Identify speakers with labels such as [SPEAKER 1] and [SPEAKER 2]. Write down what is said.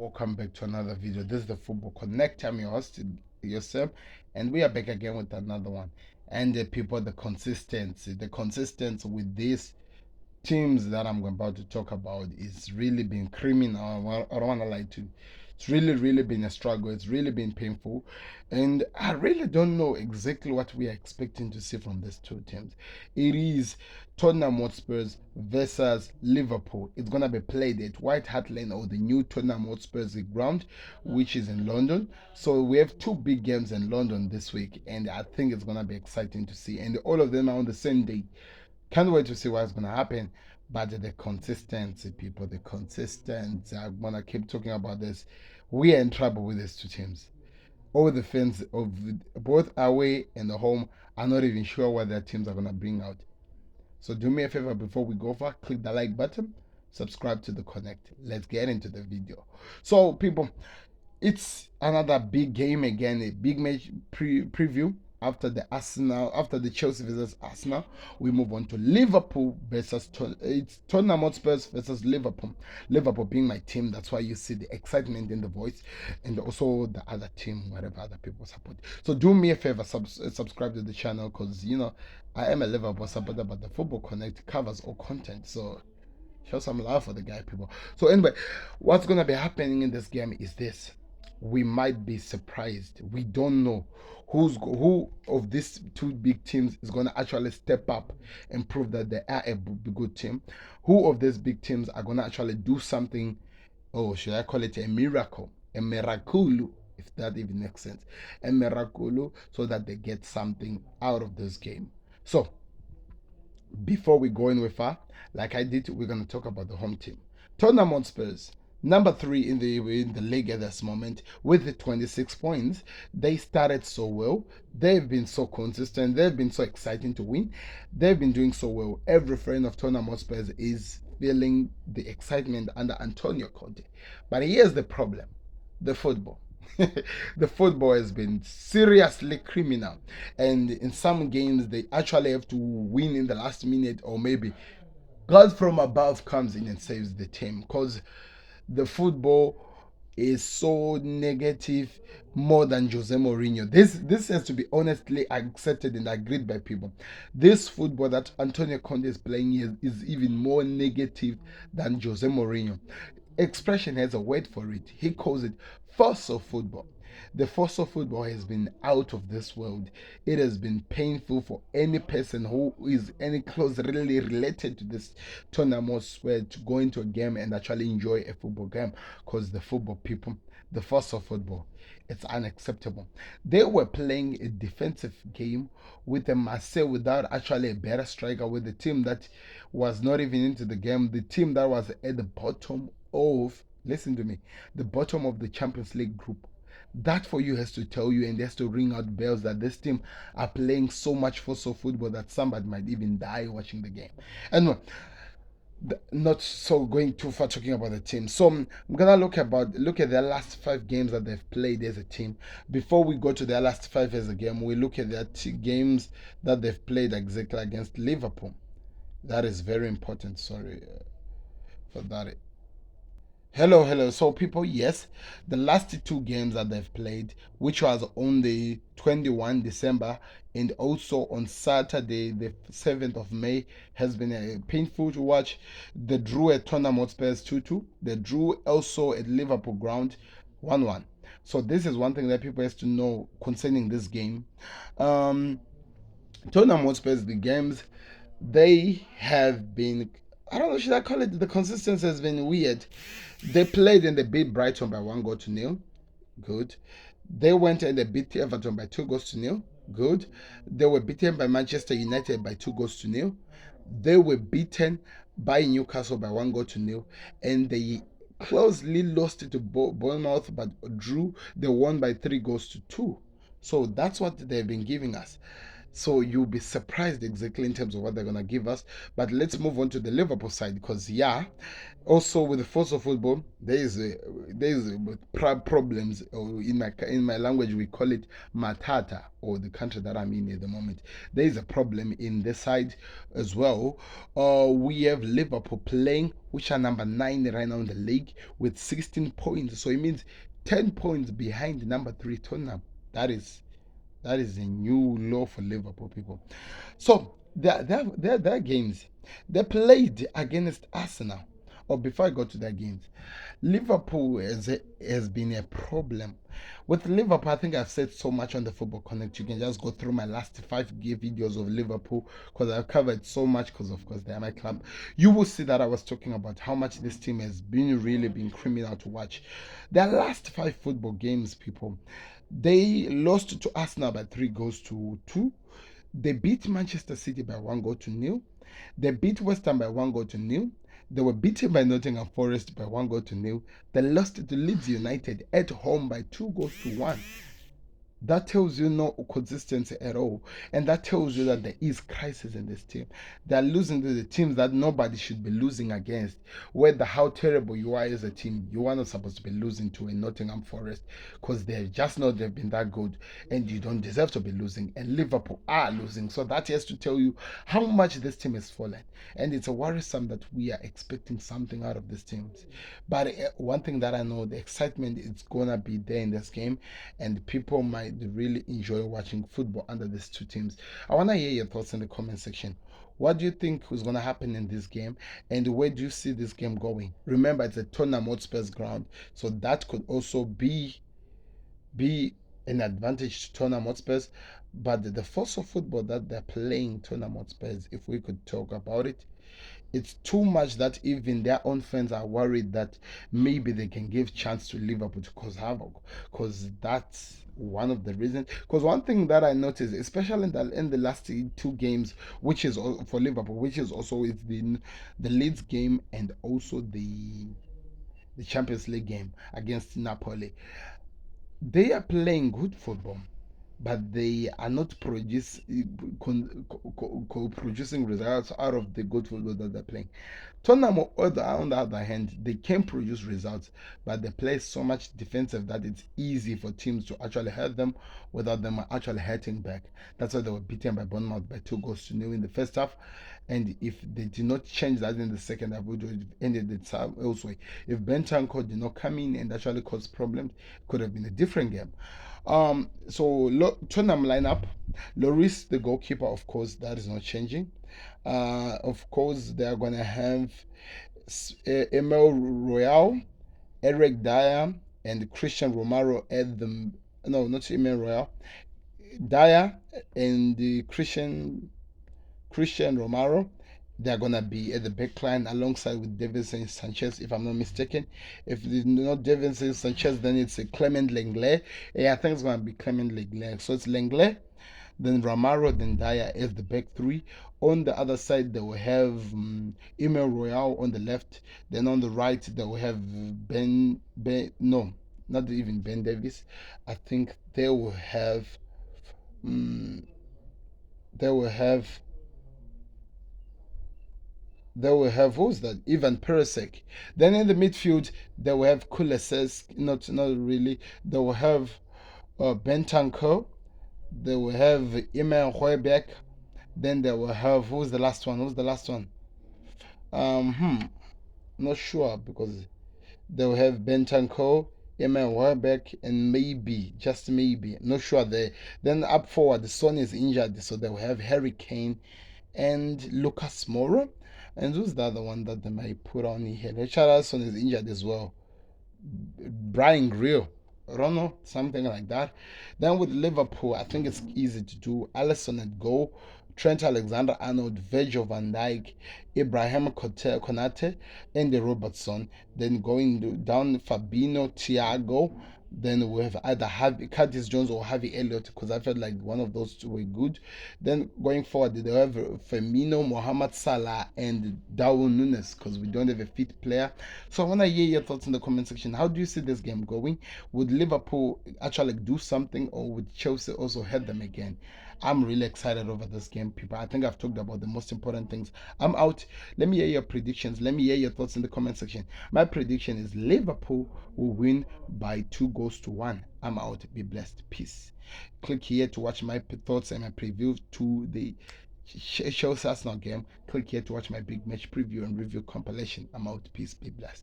[SPEAKER 1] welcome back to another video. This is the Football Connect. I'm your host, Yosem, and we are back again with another one. And the consistency with these teams that I'm about to talk about is really been criminal. I don't want to lie to you. It's really been a struggle. It's really been painful. And I really don't know exactly what we are expecting to see from these two teams. It is Tottenham Hotspurs versus Liverpool. It's going to be played at White Hart Lane, or the new Tottenham Hotspurs ground, which is in London. So we have two big games in London this week, and I think it's going to be exciting to see. And all of them are on the same day. Can't wait to see what's going to happen. But the consistency, people, the consistency. I'm going to keep talking about this. We are in trouble with these two teams. All the fans of both away and the home are not even sure what their teams are going to bring out. So do me a favor before we go far, click the like button, subscribe to the Connect. Let's get into the video. So, people, it's another big game again, a big match preview. After the Chelsea versus Arsenal, we move on to Liverpool versus it's Tottenham Hotspurs versus Liverpool. Liverpool being my team, that's why you see the excitement in the voice, and also the other team, whatever other people support. So do me a favor, subscribe to the channel, because I am a Liverpool supporter, but the Football Connect covers all content. So show some love for the guy, people. So anyway, what's gonna be happening in this game is this: we might be surprised. We don't know who of these two big teams is going to actually step up and prove that they are a good team. Who of these big teams are going to actually do something, or should I call it a miracle, a miracle, if that even makes sense, a miracle, so that they get something out of this game. So before we go any far, like I did, we're going to talk about the home team. Tottenham Hotspurs, number 3 in the league at this moment, with the 26 points. They started so well. They've been so consistent. They've been so exciting to win. They've been doing so well. Every friend of Tottenham Hotspurs is feeling the excitement under Antonio Conte. But here's the problem: the football. The football has been seriously criminal, and in some games they actually have to win in the last minute, or maybe God from above comes in and saves the team, because the football is so negative, more than Jose Mourinho. This has to be honestly accepted and agreed by people. This football that Antonio Conte is playing is even more negative than Jose Mourinho. Expression has a word for it. He calls it force of football. The force of football has been out of this world. It has been painful for any person who is any closely related to this tournament to go into a game and actually enjoy a football game, because the football people, the force of football, it's unacceptable. They were playing a defensive game with a Marseille without actually a better striker, with the team that was not even into the game, the team that was at the bottom of, listen to me, the bottom of the Champions League group. That for you has to tell you and has to ring out bells that this team are playing so much for football that somebody might even die watching the game. And not so going too far talking about the team. So I'm gonna look at their last 5 games that they've played as a team. Before we go to their last 5 as a game, we look at their games that they've played exactly against Liverpool. That is very important. Sorry for that. Hello. So, people, yes, the last 2 games that they've played, which was on the 21 December and also on Saturday, the 7th of May, has been painful to watch. They drew at Tottenham Hotspurs 2-2. They drew also at Liverpool ground 1-1. So this is one thing that people have to know concerning this game. Tottenham Hotspurs, the games they have been, I don't know, should I call it, the consistency has been weird. They played and they beat Brighton by 1-0. Good. They went and they beat Everton by 2-0. Good. They were beaten by Manchester United by 2-0. They were beaten by Newcastle by 1-0. And they closely lost it to Bournemouth, but drew. They won by 3-2. So that's what they've been giving us. So you'll be surprised exactly in terms of what they're gonna give us. But let's move on to the Liverpool side because yeah, also with the force of football, there is problems. Or in my language, we call it matata, or the country that I'm in at the moment. There is a problem in this side as well. We have Liverpool playing, which are number 9 right now in the league with 16 points. So it means 10 points behind number 3 Tottenham. That is that is a new low for Liverpool people. So their games, they played against Arsenal. Or before I go to their games, Liverpool has been a problem. With Liverpool, I think I've said so much on the Football Connect. You can just go through my last 5 videos of Liverpool because I've covered so much because, of course, they are my club. You will see that I was talking about how much this team has been criminal to watch. Their last 5 football games, people, they lost to Arsenal by 3 goals to 2. They beat Manchester City by 1 goal to 0. They beat West Ham by 1 goal to 0. They were beaten by Nottingham Forest by 1 goal to 0. They lost to Leeds United at home by 2 goals to 1. That tells you no consistency at all. And that tells you that there is crisis in this team. They're losing to the teams that nobody should be losing against. Whether how terrible you are as a team, you are not supposed to be losing to a Nottingham Forest because they've just not they've been that good and you don't deserve to be losing. And Liverpool are losing. So that has to tell you how much this team has fallen. And it's a worrisome that we are expecting something out of these teams. But one thing that I know, the excitement is going to be there in this game and people might really enjoy watching football under these two teams. I want to hear your thoughts in the comment section. What do you think is going to happen in this game, and where do you see this game going? Remember, it's a Tottenham Hotspur's ground, so that could also be an advantage to Tottenham Hotspurs. But the force of football that they're playing Tottenham Hotspurs, if we could talk about it, it's too much that even their own fans are worried that maybe they can give chance to Liverpool to cause havoc. Because that's one of the reasons. Because one thing that I noticed, especially in the last 2 games, which is for Liverpool, which is also is the Leeds game and also the Champions League game against Napoli. They are playing good football, but they are not producing results out of the good football that they're playing. Tottenham, on the other hand, they can produce results, but they play so much defensive that it's easy for teams to actually hurt them without them actually hurting back. That's why they were beaten by Bournemouth by 2 goals to 0 in the first half. And if they did not change that in the second half, which would have ended the time elsewhere. If Bentancur did not come in and actually cause problems, it could have been a different game. So Tottenham lineup, Lloris the goalkeeper, of course, that is not changing. Of course, they are gonna have Emil Royal, Eric Dyer, and Christian Romero at the no, not Emil Royal, Dyer and the Christian Romero. They're gonna be at the back line alongside with Davinson Sanchez, if I'm not mistaken. If it's not Davinson Sanchez, then it's a Clement Lenglet. Yeah, I think it's gonna be Clement Lenglet. So it's Lenglet, then Romero, then Dyer as the back three. On the other side, they will have Emil Royal on the left. Then on the right, they will have no, not even Ben Davis. I think um, they will have who's that? Ivan Perisic. Then in the midfield they will have Kuleses, not really. They will have Bentancur. They will have Emil Hoiberg. Then they will have who's the last one? Who's the last one? Not sure because they will have Bentancur, Emil Hoiberg, and maybe, just maybe, not sure. Then up forward, the Son is injured, so they will have Harry Kane and Lucas Moura. And who's the other one that they might put on here? Richarlison is injured as well. Brian Grill. I don't know, something like that. Then with Liverpool, I think it's easy to do. Alisson at goal, Trent Alexander-Arnold, Virgil van Dijk, Ibrahim Konate, Andy Robertson. Then going down, Fabinho, Thiago. Then we have either Curtis Jones or Harvey Elliott because I felt like one of those two were good. Then going forward, they have Firmino, Mohamed Salah, and Darwin Nunes because we don't have a fit player. So I want to hear your thoughts in the comment section. How do you see this game going? Would Liverpool actually do something, or would Chelsea also hurt them again? I'm really excited over this game, people. I think I've talked about the most important things. I'm out. Let me hear your predictions. Let me hear your thoughts in the comment section. My prediction is Liverpool will win by 2 goals to 1. I'm out. Be blessed. Peace. Click here to watch my thoughts and my preview to the Chelsea Arsenal game. Click here to watch my big match preview and review compilation. I'm out. Peace. Be blessed.